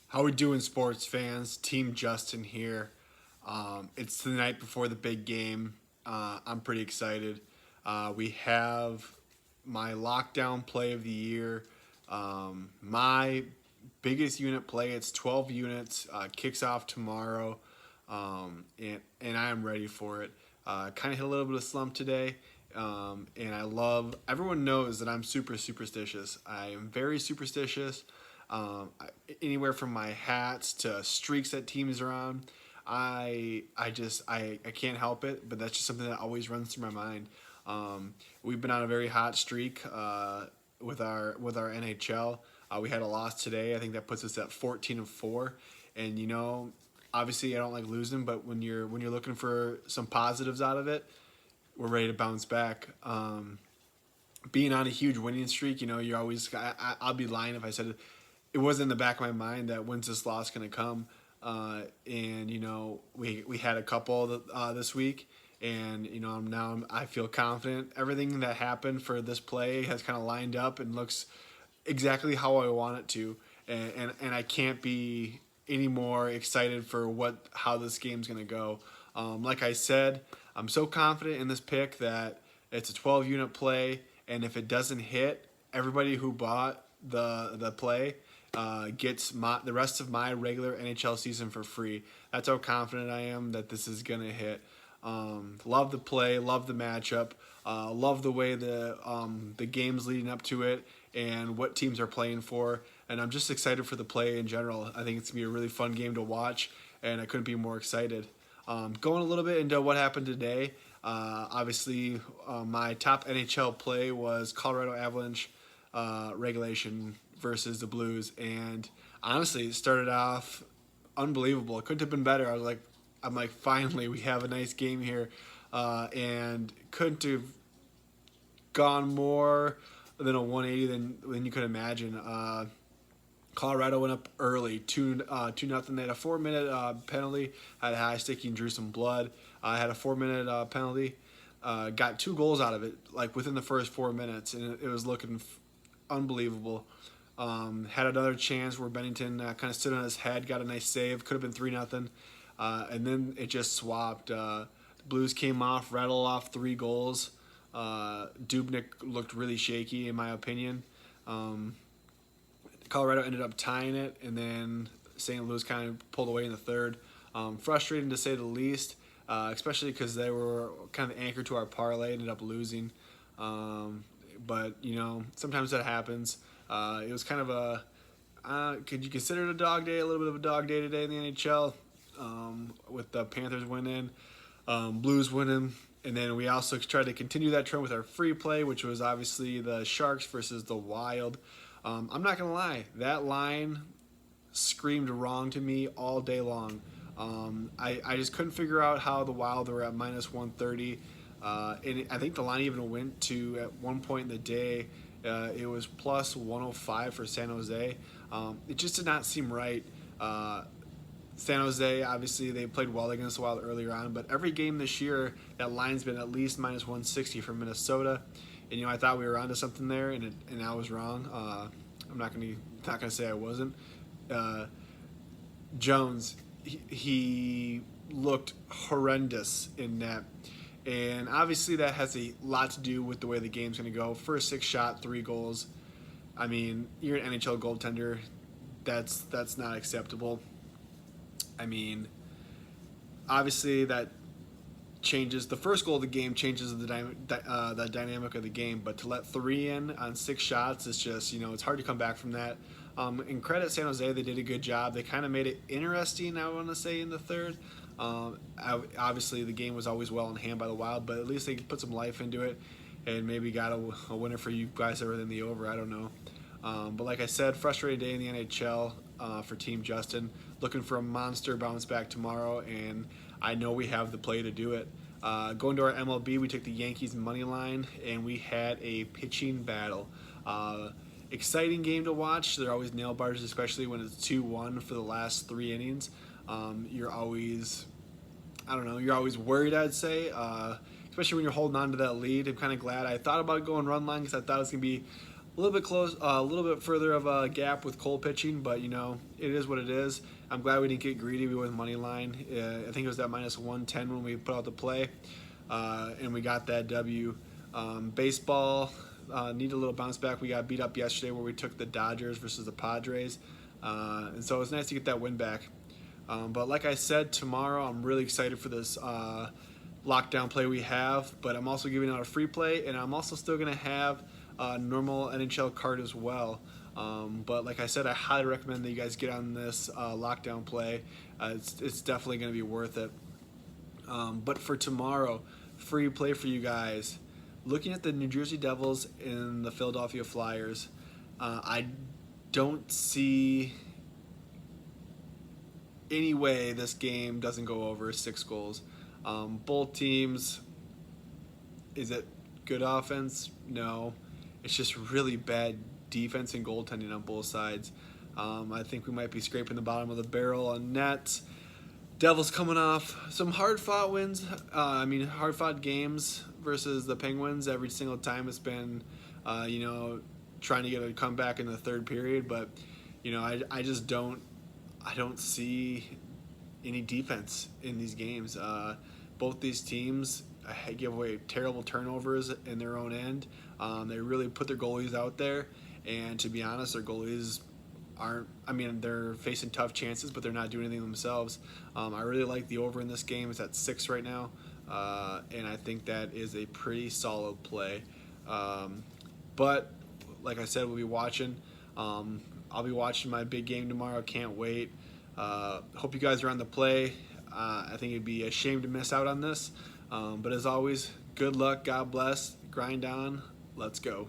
How we doing, sports fans? Team Justin here. It's the night before the big game. I'm pretty excited. We have my lockdown play of the year. My biggest unit play. It's 12 units. Kicks off tomorrow, and I am ready for it. Kind of hit a little bit of slump today. And I love. Everyone knows that I'm super superstitious. I am very superstitious. Anywhere from my hats to streaks that teams are on. I can't help it, but that's just something that always runs through my mind. We've been on a very hot streak with our NHL. We had a loss today. I think that puts us at 14-4. And obviously I don't like losing, but when you're looking for some positives out of it, we're ready to bounce back. Being on a huge winning streak, you're always. I'll be lying if I said it wasn't in the back of my mind that when's this loss going to come. And we had a couple this week, and I feel confident. Everything that happened for this play has kind of lined up and looks exactly how I want it to, and I can't be any more excited for how this game's going to go. Like I said, I'm so confident in this pick that it's a 12 unit play, and if it doesn't hit, everybody who bought the play gets the rest of my regular NHL season for free. That's how confident I am that this is gonna hit. Love the play, love the matchup, love the way the games leading up to it and what teams are playing for. And I'm just excited for the play in general. I think it's gonna be a really fun game to watch, and I couldn't be more excited. Going a little bit into what happened today. Obviously, my top NHL play was Colorado Avalanche regulation versus the Blues, and honestly, it started off unbelievable. It couldn't have been better. I'm like, finally, we have a nice game here, and couldn't have gone more than a 180 than you could imagine. Colorado went up early, 2-0. They had a 4-minute penalty. Had a high sticky and drew some blood. Had a 4-minute penalty. Got 2 goals out of it, like within the first 4 minutes, and it was looking unbelievable. Had another chance where Bennington kind of stood on his head, got a nice save. Could have been 3-0, and then it just swapped. The Blues came off, rattled off 3 goals. Dubnik looked really shaky, in my opinion. Colorado ended up tying it, and then St. Louis kind of pulled away in the third. Frustrating to say the least, especially because they were kind of anchored to our parlay, ended up losing. But, sometimes that happens. It was kind of could you consider it a dog day, a little bit of a dog day today in the NHL, with the Panthers winning, Blues winning. And then we also tried to continue that trend with our free play, which was obviously the Sharks versus the Wild. I'm not going to lie, that line screamed wrong to me all day long. I just couldn't figure out how the Wild were at minus 130. And I think the line even went to, at one point in the day, it was plus 105 for San Jose. It just did not seem right. San Jose, obviously, they played well against the Wild earlier on, but every game this year, that line's been at least minus 160 for Minnesota. And I thought we were onto something there, and I was wrong. I'm not gonna say I wasn't. Jones, he looked horrendous in net, and obviously that has a lot to do with the way the game's gonna go. First 6 shot, 3 goals. I mean, you're an NHL goaltender. That's not acceptable. I mean, obviously that changes the first goal of the game, changes the dynamic of the game, but to let 3 in on 6 shots is just, it's hard to come back from that. In credit San Jose, they did a good job. They kind of made it interesting, I want to say, in the third. Obviously the game was always well in hand by the Wild, but at least they put some life into it and maybe got a winner for you guys other than the over. I don't know. But like I said, frustrating day in the NHL for Team Justin. Looking for a monster bounce back tomorrow, and I know we have the play to do it. Going to our MLB, we took the Yankees money line, and we had a pitching battle. Exciting game to watch. They're always nail biters, especially when it's 2-1 for the last 3 innings. You're always worried, I'd say, especially when you're holding on to that lead. I'm kind of glad. I thought about going run line because I thought it was going to be little bit close, a little bit further of a gap with Cole pitching, but it is what it is. I'm glad we didn't get greedy with money line. I think it was at -110 when we put out the play, and we got that W. Baseball need a little bounce back. We got beat up yesterday where we took the Dodgers versus the Padres, and so it was nice to get that win back. But like I said, tomorrow I'm really excited for this lockdown play we have, but I'm also giving out a free play, and I'm also still going to have a normal NHL card as well. But like I said, I highly recommend that you guys get on this lockdown play. It's definitely going to be worth it. But for tomorrow, free play for you guys. Looking at the New Jersey Devils and the Philadelphia Flyers, I don't see any way this game doesn't go over 6 goals. Both teams, is it good offense? No. It's just really bad defense and goaltending on both sides. I think we might be scraping the bottom of the barrel on nets. Devils coming off some hard-fought wins. Hard-fought games versus the Penguins. Every single time it's been, trying to get a comeback in the third period. But, I just don't see any defense in these games. Both these teams give away terrible turnovers in their own end. They really put their goalies out there, and to be honest, their goalies they're facing tough chances, but they're not doing anything themselves. I really like the over in this game. It's at 6 right now, and I think that is a pretty solid play. But like I said, we'll be watching. I'll be watching my big game tomorrow. Can't wait. Hope you guys are on the play. I think it'd be a shame to miss out on this. But as always, good luck. God bless. Grind on. Let's go.